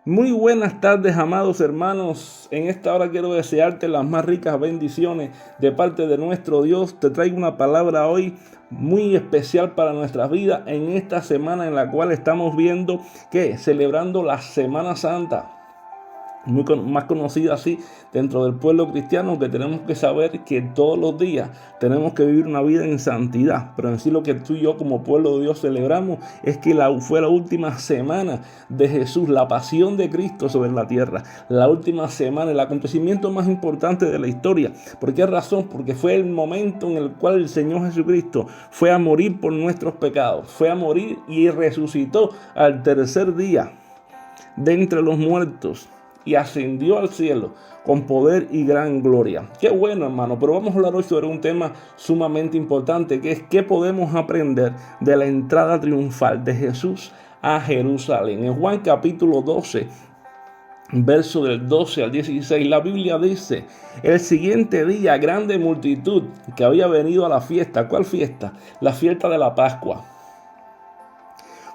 Muy buenas tardes, amados hermanos. En esta hora quiero desearte las más ricas bendiciones de parte de nuestro Dios. Te traigo una palabra hoy muy especial para nuestras vidas en esta semana en la cual estamos viendo que celebrando la Semana Santa, más conocida así dentro del pueblo cristiano, que tenemos que saber que todos los días tenemos que vivir una vida en santidad. Pero en sí lo que tú y yo como pueblo de Dios celebramos es que fue la última semana de Jesús, la pasión de Cristo sobre la tierra, la última semana, el acontecimiento más importante de la historia. ¿Por qué razón? Porque fue el momento en el cual el Señor Jesucristo fue a morir por nuestros pecados, fue a morir y resucitó al tercer día de entre los muertos y ascendió al cielo con poder y gran gloria. Qué bueno, hermano, pero vamos a hablar hoy sobre un tema sumamente importante, que es qué podemos aprender de la entrada triunfal de Jesús a Jerusalén. En Juan capítulo 12, verso del 12 al 16, la Biblia dice: el siguiente día, grande multitud que había venido a la fiesta. ¿Cuál fiesta? La fiesta de la Pascua.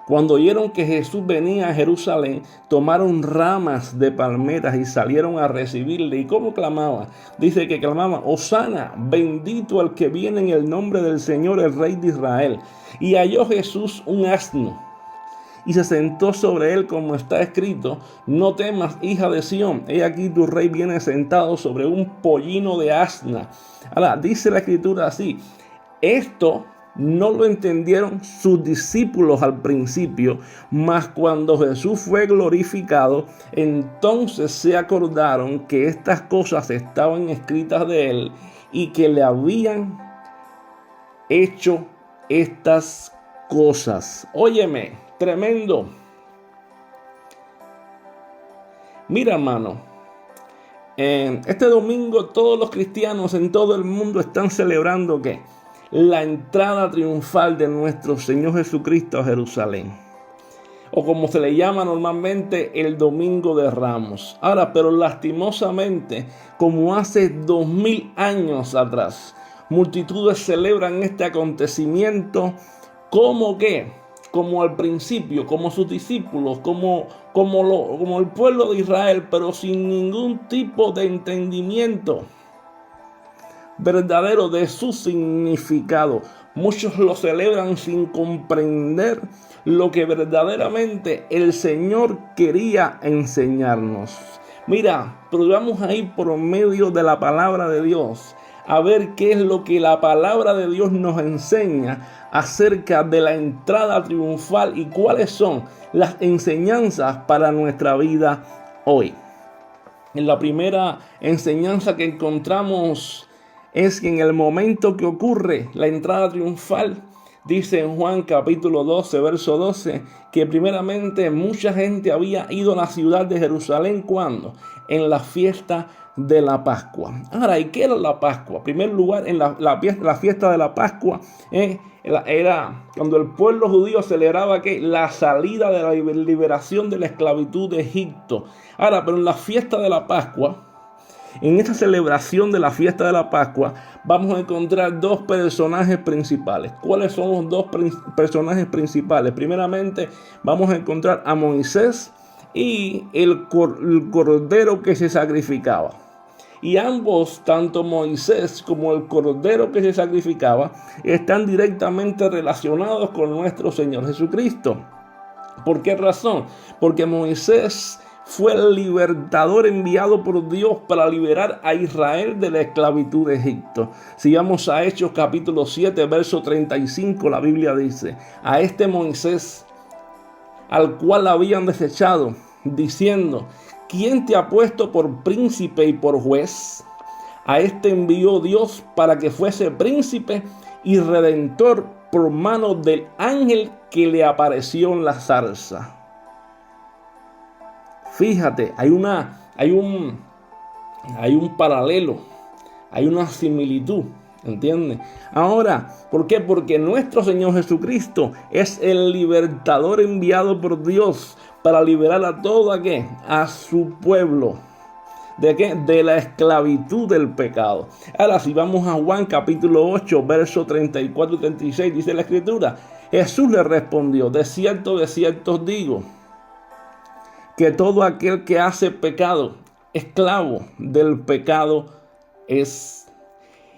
Cuando oyeron que Jesús venía a Jerusalén, tomaron ramas de palmeras y salieron a recibirle. ¿Y cómo clamaba? Dice que clamaba: Hosana, bendito el que viene en el nombre del Señor, el Rey de Israel. Y halló Jesús un asno y se sentó sobre él, como está escrito: no temas, hija de Sión, he aquí tu rey viene sentado sobre un pollino de asna. Ahora, dice la escritura así: esto no lo entendieron sus discípulos al principio, mas cuando Jesús fue glorificado, entonces se acordaron que estas cosas estaban escritas de él y que le habían hecho estas cosas. Óyeme, tremendo. Mira, hermano, este domingo todos los cristianos en todo el mundo están celebrando ¿qué? La entrada triunfal de nuestro Señor Jesucristo a Jerusalén, o como se le llama normalmente, el Domingo de Ramos. Ahora, pero lastimosamente, como hace 2000 años atrás, multitudes celebran este acontecimiento como que, como al principio, como sus discípulos, como el pueblo de Israel, pero sin ningún tipo de entendimiento verdadero de su significado. Muchos lo celebran sin comprender lo que verdaderamente el Señor quería enseñarnos. Mira, pero vamos a ir por medio de la palabra de Dios a ver qué es lo que la palabra de Dios nos enseña acerca de la entrada triunfal y cuáles son las enseñanzas para nuestra vida hoy. En la primera enseñanza que encontramos es que en el momento que ocurre la entrada triunfal, dice en Juan capítulo 12, verso 12, que primeramente mucha gente había ido a la ciudad de Jerusalén. ¿Cuándo? En la fiesta de la Pascua. Ahora, ¿y qué era la Pascua? En primer lugar, en la fiesta de la Pascua era cuando el pueblo judío celebraba ¿qué? La salida de la liberación de la esclavitud de Egipto. Ahora, pero en la fiesta de la Pascua, en esta celebración de la fiesta de la Pascua, vamos a encontrar dos personajes principales. ¿Cuáles son los dos personajes principales? Primeramente, vamos a encontrar a Moisés y el cordero que se sacrificaba. Y ambos, tanto Moisés como el cordero que se sacrificaba, están directamente relacionados con nuestro Señor Jesucristo. ¿Por qué razón? Porque Moisés fue el libertador enviado por Dios para liberar a Israel de la esclavitud de Egipto. Si vamos a Hechos capítulo 7, verso 35, la Biblia dice: a este Moisés, al cual habían desechado, diciendo: ¿quién te ha puesto por príncipe y por juez? A este envió Dios para que fuese príncipe y redentor por mano del ángel que le apareció en la zarza. Fíjate, hay un paralelo, hay una similitud, ¿entiendes? Ahora, ¿por qué? Porque nuestro Señor Jesucristo es el libertador enviado por Dios para liberar a todo aquel, a su pueblo. ¿De qué? De la esclavitud del pecado. Ahora, si vamos a Juan capítulo 8, versos 34 y 36, dice la Escritura: Jesús le respondió: de cierto os digo, que todo aquel que hace pecado, esclavo del pecado es.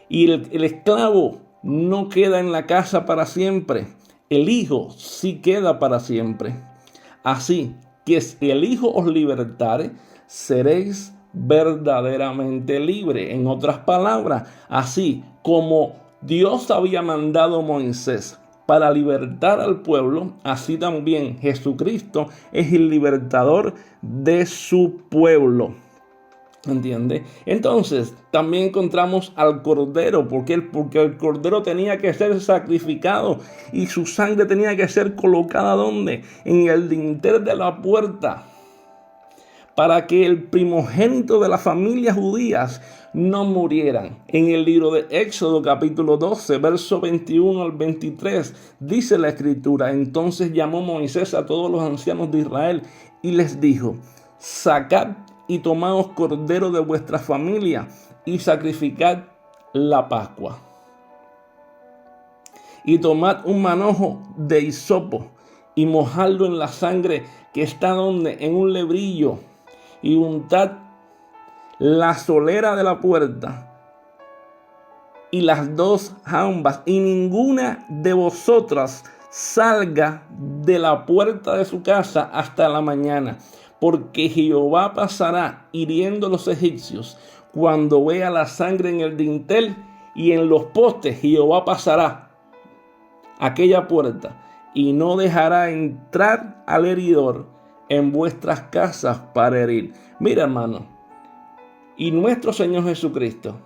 Y el esclavo no queda en la casa para siempre, el Hijo sí queda para siempre. Así que si el Hijo os libertare, seréis verdaderamente libres. En otras palabras, así como Dios había mandado a Moisés para libertar al pueblo, así también Jesucristo es el libertador de su pueblo. ¿Entiende? Entonces, también encontramos al Cordero. Porque el Cordero tenía que ser sacrificado y su sangre tenía que ser colocada ¿dónde? En el dintel de la puerta, para que el primogénito de las familias judías no murieran. En el libro de Éxodo capítulo 12, verso 21 al 23, dice la Escritura: entonces llamó Moisés a todos los ancianos de Israel y les dijo: sacad y tomaos cordero de vuestra familia y sacrificad la Pascua. Y tomad un manojo de hisopo y mojadlo en la sangre que está donde, en un lebrillo, y untad la solera de la puerta y las dos jambas, y ninguna de vosotras salga de la puerta de su casa hasta la mañana, porque Jehová pasará hiriendo a los egipcios cuando vea la sangre en el dintel y en los postes. Jehová pasará aquella puerta y no dejará entrar al heridor en vuestras casas para herir. Mira, hermano, y nuestro Señor Jesucristo,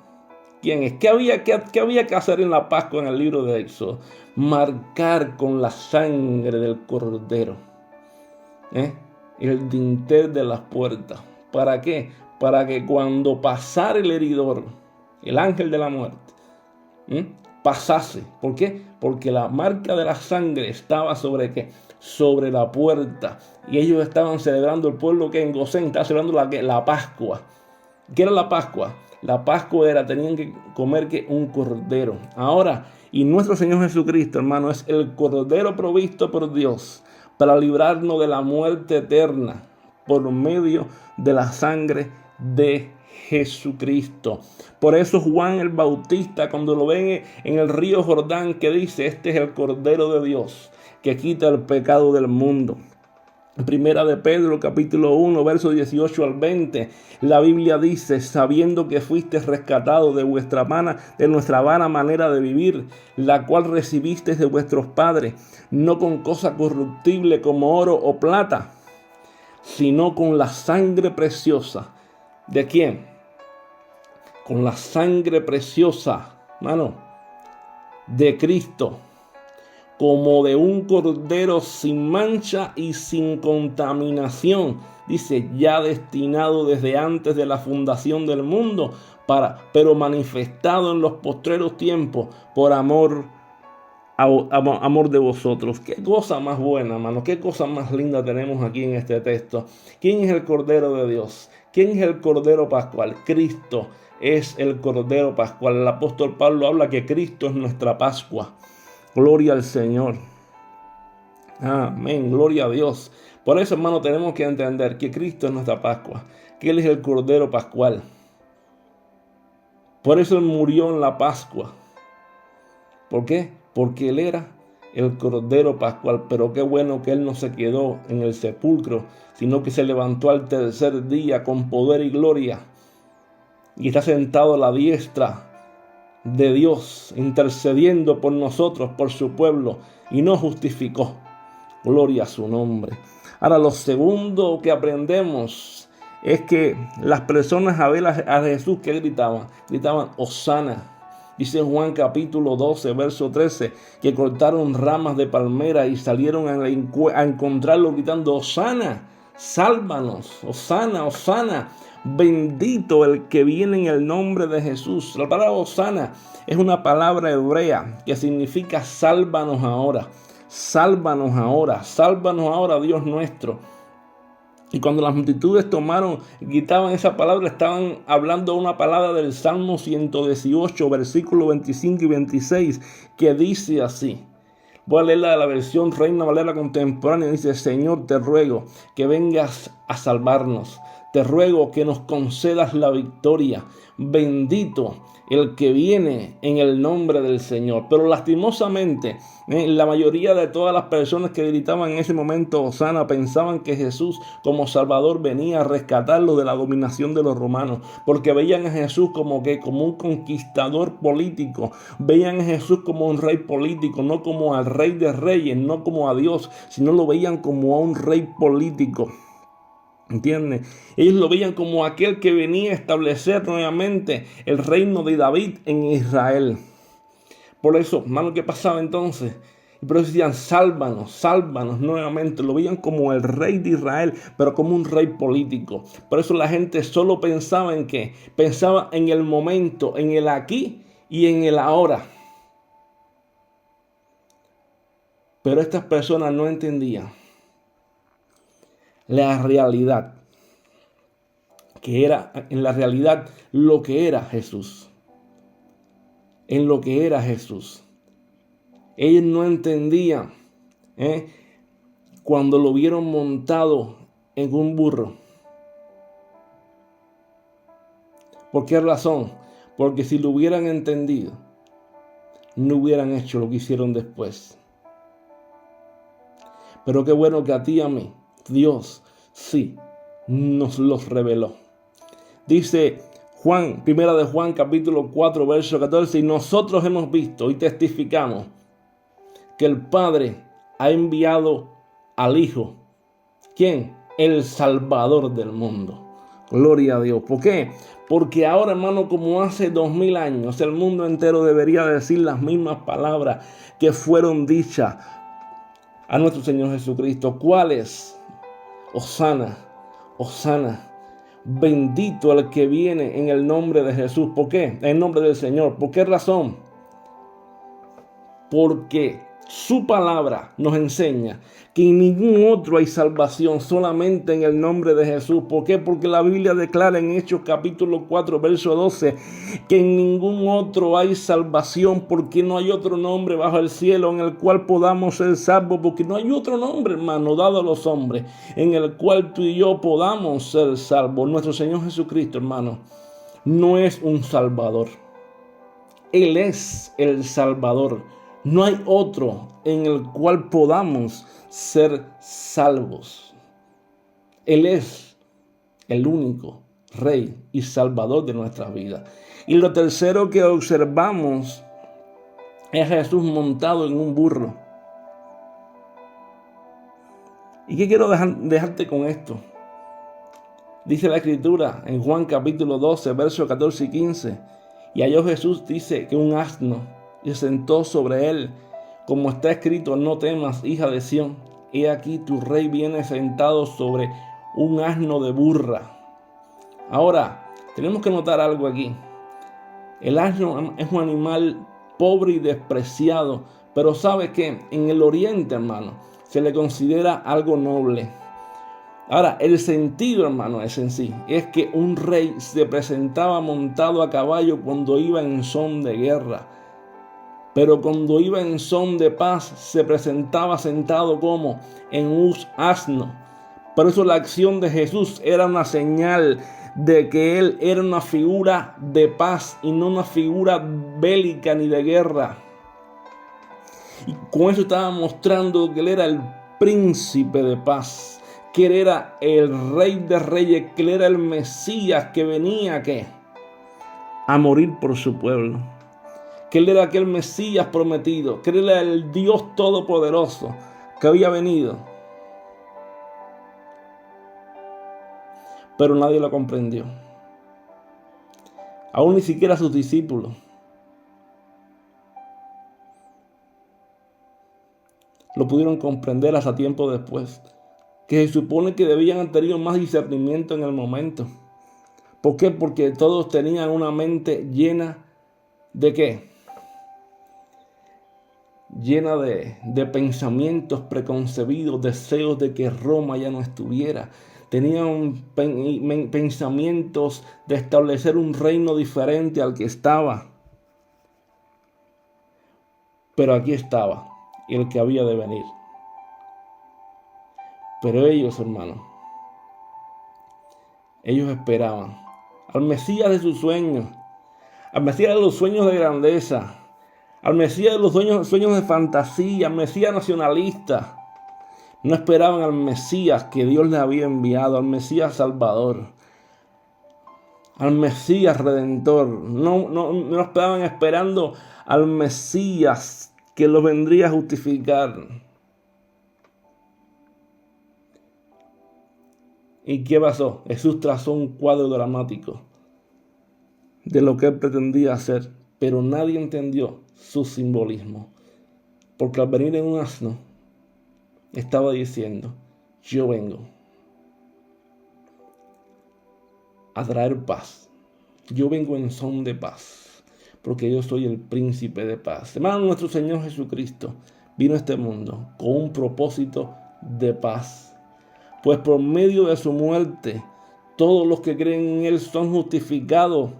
¿quién es? ¿Qué había que hacer en la Pascua en el libro de Éxodo? Marcar con la sangre del Cordero el dintel de las puertas. ¿Para qué? Para que cuando pasara el heridor, el ángel de la muerte, pasase. ¿Por qué? Porque la marca de la sangre estaba sobre ¿qué? Sobre la puerta. Y ellos estaban celebrando, el pueblo que en Gosén estaba celebrando la Pascua. ¿Qué era la Pascua? La Pascua tenían que comer un cordero. Ahora, y nuestro Señor Jesucristo, hermano, es el cordero provisto por Dios para librarnos de la muerte eterna por medio de la sangre de Jesucristo. Por eso Juan el Bautista, cuando lo ven en el río Jordán, que dice: este es el Cordero de Dios que quita el pecado del mundo. Primera de Pedro capítulo 1 versos 18 al 20, la Biblia dice: sabiendo que fuiste rescatados de nuestra vana manera de vivir, la cual recibisteis de vuestros padres, no con cosa corruptible como oro o plata, sino con la sangre preciosa. ¿De quién? Con la sangre preciosa, hermano, de Cristo, como de un cordero sin mancha y sin contaminación. Dice: ya destinado desde antes de la fundación del mundo, pero manifestado en los postreros tiempos por amor de vosotros. Qué cosa más buena, hermano. Qué cosa más linda tenemos aquí en este texto. ¿Quién es el Cordero de Dios? ¿Quién es el Cordero Pascual? Cristo es el Cordero Pascual. El apóstol Pablo habla que Cristo es nuestra Pascua. Gloria al Señor. Amén. Gloria a Dios. Por eso, hermano, tenemos que entender que Cristo es nuestra Pascua, que Él es el Cordero Pascual. Por eso Él murió en la Pascua. ¿Por qué? Porque Él era el Cordero Pascual. Pero qué bueno que Él no se quedó en el sepulcro, sino que se levantó al tercer día con poder y gloria. Y está sentado a la diestra de Dios, intercediendo por nosotros, por su pueblo, y nos justificó. Gloria a su nombre. Ahora, lo segundo que aprendemos es que las personas a ver a Jesús, que gritaban Hosana. Dice Juan capítulo 12, verso 13, que cortaron ramas de palmera y salieron a encontrarlo gritando: Hosana, sálvanos, Hosana, Hosana. Bendito el que viene en el nombre de Jesús. La palabra Hosana es una palabra hebrea que significa sálvanos ahora. Sálvanos ahora, sálvanos ahora, Dios nuestro. Y cuando las multitudes gritaban esa palabra, estaban hablando una palabra del Salmo 118, versículos 25 y 26, que dice así: Voy a leer la versión Reina Valera contemporánea. Dice: Señor, te ruego que vengas a salvarnos. Te ruego que nos concedas la victoria. Bendito el que viene en el nombre del Señor. Pero lastimosamente, la mayoría de todas las personas que gritaban en ese momento Hosana pensaban que Jesús como Salvador venía a rescatarlo de la dominación de los romanos, porque veían a Jesús como un conquistador político, veían a Jesús como un rey político, no como al Rey de Reyes, no como a Dios, sino lo veían como a un rey político. ¿Entienden? Ellos lo veían como aquel que venía a establecer nuevamente el reino de David en Israel. Por eso, hermano, ¿qué pasaba entonces? Y por eso decían: sálvanos, sálvanos nuevamente. Lo veían como el rey de Israel, pero como un rey político. Por eso la gente solo pensaba en qué? Pensaba en el momento, en el aquí y en el ahora. Pero estas personas no entendían la realidad, que era en la realidad lo que era Jesús. En lo que era Jesús. Ellos no entendían cuando lo vieron montado en un burro. ¿Por qué razón? Porque si lo hubieran entendido, no hubieran hecho lo que hicieron después. Pero qué bueno que a ti y a mí, Dios sí nos los reveló. Dice Juan, primera de Juan, capítulo 4, verso 14: y nosotros hemos visto y testificamos que el Padre ha enviado al Hijo. ¿Quién? El Salvador del mundo. Gloria a Dios. ¿Por qué? Porque ahora, hermano, como hace 2000 años, el mundo entero debería decir las mismas palabras que fueron dichas a nuestro Señor Jesucristo. ¿Cuáles? Hosana, Hosana. Bendito el que viene en el nombre de Jesús. ¿Por qué? En el nombre del Señor. ¿Por qué razón? Porque su palabra nos enseña que en ningún otro hay salvación, solamente en el nombre de Jesús. ¿Por qué? Porque la Biblia declara en Hechos capítulo 4, verso 12, que en ningún otro hay salvación, porque no hay otro nombre bajo el cielo en el cual podamos ser salvos, porque no hay otro nombre, hermano, dado a los hombres, en el cual tú y yo podamos ser salvos. Nuestro Señor Jesucristo, hermano, no es un salvador. Él es el Salvador. No hay otro en el cual podamos ser salvos. Él es el único Rey y Salvador de nuestras vidas. Y lo tercero que observamos es Jesús montado en un burro. ¿Y qué quiero dejarte con esto? Dice la Escritura en Juan capítulo 12, versos 14 y 15. Y halló Jesús, dice, que un asno, y se sentó sobre él, como está escrito: no temas, hija de Sión, he aquí tu rey viene sentado sobre un asno de burra. Ahora, tenemos que notar algo aquí. El asno es un animal pobre y despreciado, pero ¿sabe qué? En el oriente, hermano, se le considera algo noble. Ahora, el sentido, hermano, es en sí, es que un rey se presentaba montado a caballo cuando iba en son de guerra. Pero cuando iba en son de paz, se presentaba sentado como en un asno. Por eso la acción de Jesús era una señal de que Él era una figura de paz y no una figura bélica ni de guerra. Y con eso estaba mostrando que Él era el príncipe de paz, que Él era el Rey de Reyes, que Él era el Mesías que venía a morir por su pueblo. Que Él era aquel Mesías prometido, que Él era el Dios Todopoderoso que había venido. Pero nadie lo comprendió. Aún ni siquiera sus discípulos. Lo pudieron comprender hasta tiempo después. Que se supone que debían haber tenido más discernimiento en el momento. ¿Por qué? Porque todos tenían una mente llena de ¿qué? Llena de pensamientos preconcebidos, deseos de que Roma ya no estuviera. Tenían pensamientos de establecer un reino diferente al que estaba. Pero aquí estaba y el que había de venir. Pero ellos, hermanos, ellos esperaban al Mesías de sus sueños, al Mesías de los sueños de grandeza, al Mesías de los sueños de fantasía, al Mesías nacionalista. No esperaban al Mesías que Dios les había enviado, al Mesías Salvador, al Mesías Redentor. No estaban esperando al Mesías que los vendría a justificar. ¿Y qué pasó? Jesús trazó un cuadro dramático de lo que él pretendía hacer, pero nadie entendió su simbolismo, porque al venir en un asno estaba diciendo: yo vengo a traer paz, yo vengo en son de paz, porque yo soy el príncipe de paz. Hermano, nuestro Señor Jesucristo vino a este mundo con un propósito de paz, pues por medio de su muerte todos los que creen en Él son justificados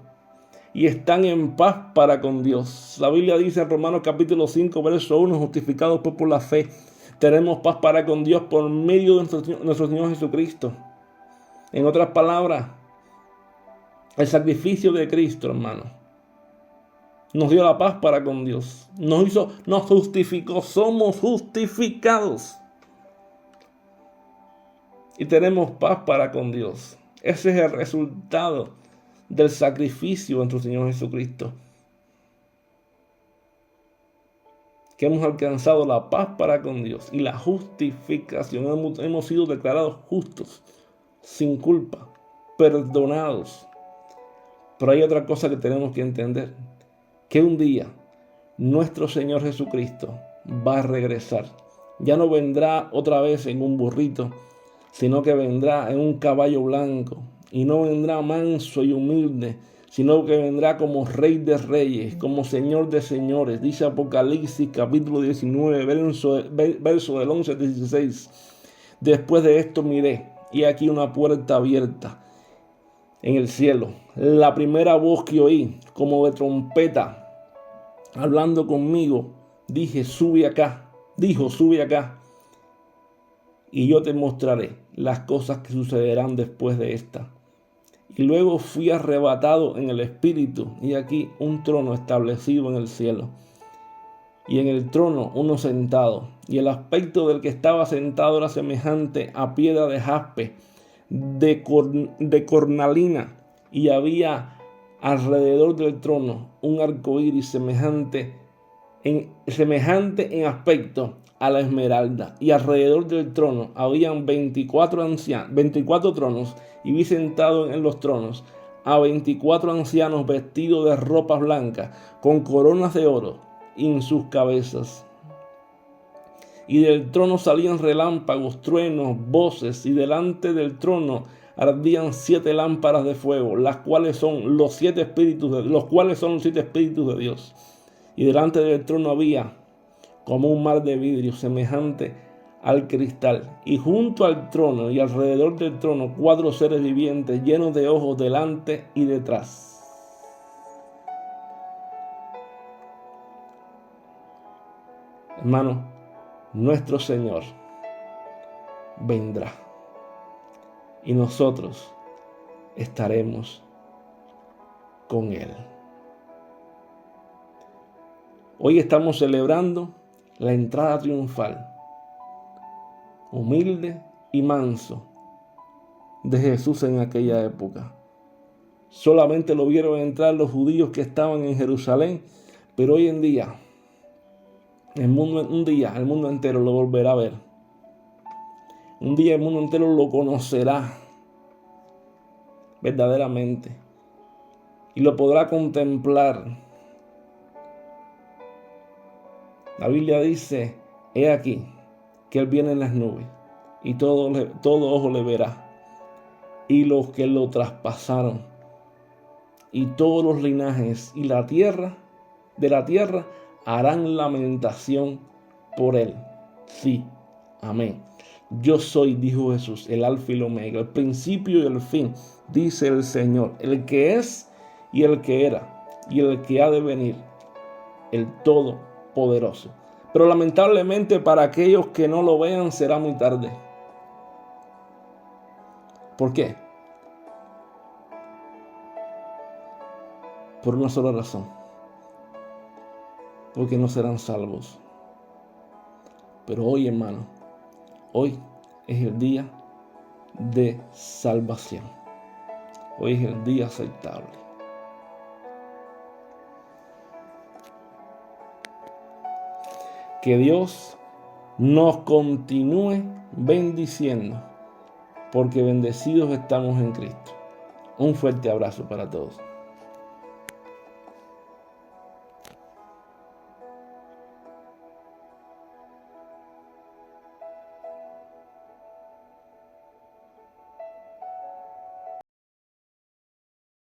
y están en paz para con Dios. La Biblia dice en Romanos capítulo 5, verso 1, justificados por la fe, tenemos paz para con Dios por medio de nuestro Señor Jesucristo. En otras palabras, el sacrificio de Cristo, hermano, nos dio la paz para con Dios. Nos justificó, somos justificados. Y tenemos paz para con Dios. Ese es el resultado del sacrificio de nuestro Señor Jesucristo. Que hemos alcanzado la paz para con Dios y la justificación. Hemos sido declarados justos, sin culpa, perdonados. Pero hay otra cosa que tenemos que entender, que un día nuestro Señor Jesucristo va a regresar. Ya no vendrá otra vez en un burrito, sino que vendrá en un caballo blanco, y no vendrá manso y humilde, sino que vendrá como Rey de Reyes, como Señor de Señores. Dice Apocalipsis capítulo 19, verso del 11 al 16. Después de esto miré, y aquí una puerta abierta en el cielo. La primera voz que oí, como de trompeta, hablando conmigo, sube acá. Y yo te mostraré las cosas que sucederán después de esta. Y luego fui arrebatado en el espíritu, y aquí un trono establecido en el cielo. Y en el trono uno sentado, y el aspecto del que estaba sentado era semejante a piedra de jaspe, de cornalina, y había alrededor del trono un arco iris semejante en aspecto a la esmeralda, y alrededor del trono habían 24 tronos, y vi sentado en los tronos a 24 ancianos vestidos de ropas blancas, con coronas de oro en sus cabezas. Y del trono salían relámpagos, truenos, voces, y delante del trono ardían 7 lámparas de fuego, las cuales son los 7 espíritus de Dios. Y delante del trono había como un mar de vidrio semejante al cristal, y junto al trono y alrededor del trono 4 seres vivientes llenos de ojos delante y detrás. Hermano, nuestro Señor vendrá y nosotros estaremos con Él. Hoy estamos celebrando la entrada triunfal, humilde y manso, de Jesús en aquella época. Solamente lo vieron entrar los judíos que estaban en Jerusalén, pero hoy en día, el mundo entero lo volverá a ver. Un día el mundo entero lo conocerá verdaderamente y lo podrá contemplar. La Biblia dice: he aquí que Él viene en las nubes, y todo ojo le verá, y los que lo traspasaron, y todos los linajes y de la tierra harán lamentación por Él. Sí, amén. Yo soy, dijo Jesús, el alfa y el omega, el principio y el fin, dice el Señor, el que es y el que era y el que ha de venir, el Todopoderoso. Pero lamentablemente para aquellos que no lo vean será muy tarde. ¿Por qué? Por una sola razón. Porque no serán salvos. Pero hoy, hermano, hoy es el día de salvación. Hoy es el día aceptable. Que Dios nos continúe bendiciendo, porque bendecidos estamos en Cristo. Un fuerte abrazo para todos.